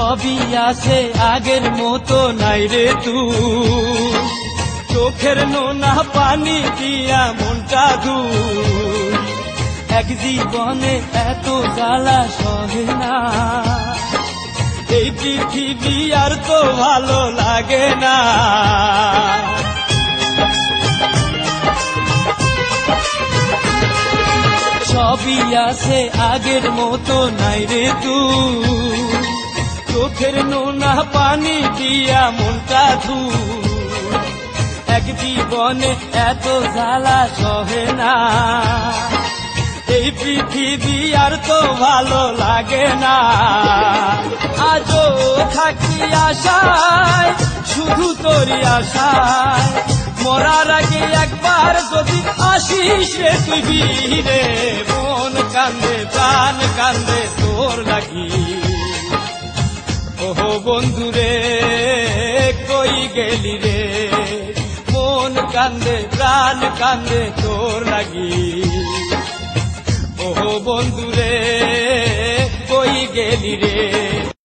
সবই আছে আগের মতো নাই রে তুই, চোখের নোনা পানি দিয়া মনটা ধুই। এক জীবনে এত জ্বালা সহে না, এই পৃথিবী আর তো ভালো লাগে না। সবই আছে আগের মতো নাই রে তুই, চোখের নোনা পানি দিয়া মনটা ধুই। এক জীবনে এত জ্বালা সহে না, এই পৃথিবী আর তো ভালো লাগে না। আজও থাকি আশায়, শুধু তোরই আশায়, মরার আগে একবার যদি আসিস রে তুই ফিরে। মন কান্দে প্রাণ কান্দে তোর লাগি, ওহো বন্ধুরে কই গেলি রে। মন কান্দে প্রাণ কান্দে তোর লাগি, ওহো বন্ধুরে কই গেলি রে।